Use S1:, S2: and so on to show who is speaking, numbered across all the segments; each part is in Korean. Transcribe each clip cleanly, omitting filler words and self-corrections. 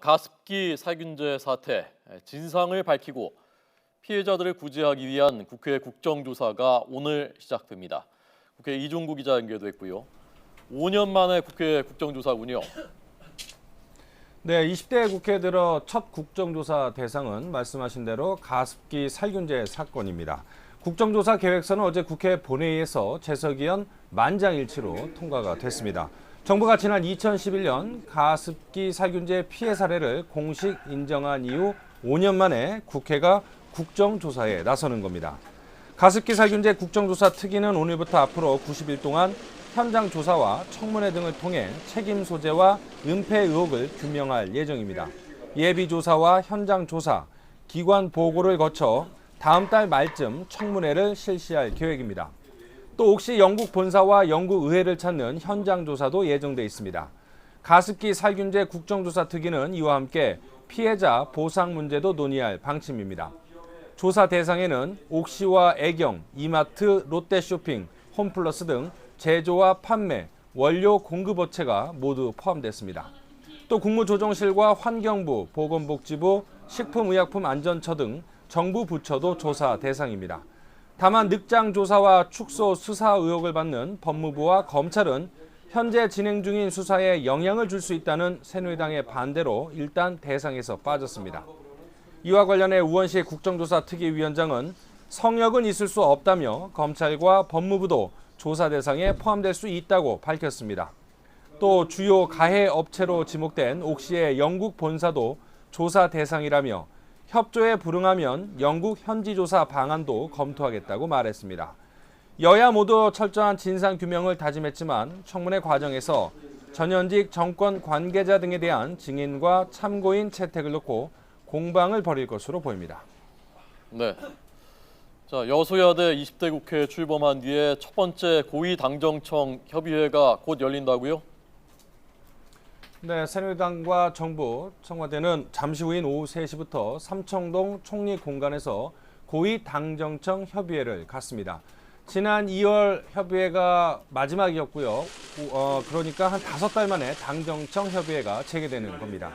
S1: 가습기 살균제 사태 진상을 밝히고 피해자들을 구제하기 위한 국회 국정조사가 오늘 시작됩니다. 국회 이종구 기자 연결됐고요. 5년 만에 국회 국정조사군요.
S2: 네, 20대 국회 들어 첫 국정조사 대상은 말씀하신 대로 가습기 살균제 사건입니다. 국정조사 계획서는 어제 국회 본회의에서 재석의원 만장일치로 통과가 됐습니다. 정부가 지난 2011년 가습기 살균제 피해 사례를 공식 인정한 이후 5년 만에 국회가 국정조사에 나서는 겁니다. 가습기 살균제 국정조사 특위는 오늘부터 앞으로 90일 동안 현장 조사와 청문회 등을 통해 책임 소재와 은폐 의혹을 규명할 예정입니다. 예비 조사와 현장 조사, 기관 보고를 거쳐 다음 달 말쯤 청문회를 실시할 계획입니다. 또 혹시 영국 본사와 영국 의회를 찾는 현장 조사도 예정돼 있습니다. 가습기 살균제 국정조사 특위는 이와 함께 피해자 보상 문제도 논의할 방침입니다. 조사 대상에는 옥시와 애경, 이마트, 롯데쇼핑, 홈플러스 등 제조와 판매, 원료 공급 업체가 모두 포함됐습니다. 또 국무조정실과 환경부, 보건복지부, 식품의약품안전처 등 정부 부처도 조사 대상입니다. 다만 늑장 조사와 축소 수사 의혹을 받는 법무부와 검찰은 현재 진행 중인 수사에 영향을 줄 수 있다는 새누리당의 반대로 일단 대상에서 빠졌습니다. 이와 관련해 우원식 국정조사 특위위원장은 성역은 있을 수 없다며 검찰과 법무부도 조사 대상에 포함될 수 있다고 밝혔습니다. 또 주요 가해 업체로 지목된 옥시의 영국 본사도 조사 대상이라며 협조에 불응하면 영국 현지 조사 방안도 검토하겠다고 말했습니다. 여야 모두 철저한 진상규명을 다짐했지만 청문회 과정에서 전현직 정권 관계자 등에 대한 증인과 참고인 채택을 놓고 공방을 벌일 것으로 보입니다.
S1: 네. 자, 여소야대 20대 국회에 출범한 뒤에 첫 번째 고위당정청 협의회가 곧 열린다고요?
S2: 네, 새누리당과 정부, 청와대는 잠시 후인 오후 3시부터 삼청동 총리공간에서 고위당정청 협의회를 갖습니다. 지난 2월 협의회가 마지막이었고요. 그러니까 한 5달 만에 당정청 협의회가 재개되는 겁니다.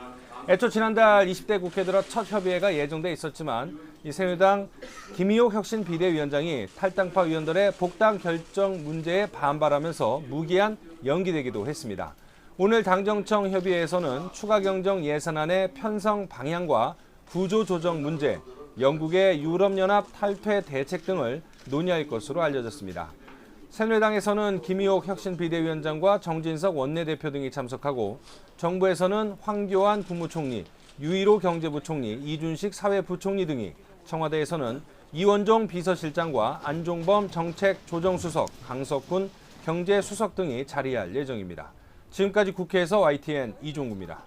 S2: 애초 지난달 20대 국회 들어 첫 협의회가 예정돼 있었지만 이 새누리당 김희옥 혁신 비대위원장이 탈당파 의원들의 복당 결정 문제에 반발하면서 무기한 연기되기도 했습니다. 오늘 당정청 협의회에서는 추가 경정 예산안의 편성 방향과 구조 조정 문제, 영국의 유럽연합 탈퇴 대책 등을 논의할 것으로 알려졌습니다. 새누리당에서는 김희옥 혁신 비대위원장과 정진석 원내대표 등이 참석하고 정부에서는 황교안 국무총리, 유일호 경제부총리, 이준식 사회부총리 등이, 청와대에서는 이원종 비서실장과 안종범 정책조정수석, 강석훈 경제수석 등이 자리할 예정입니다. 지금까지 국회에서 YTN 이종구입니다.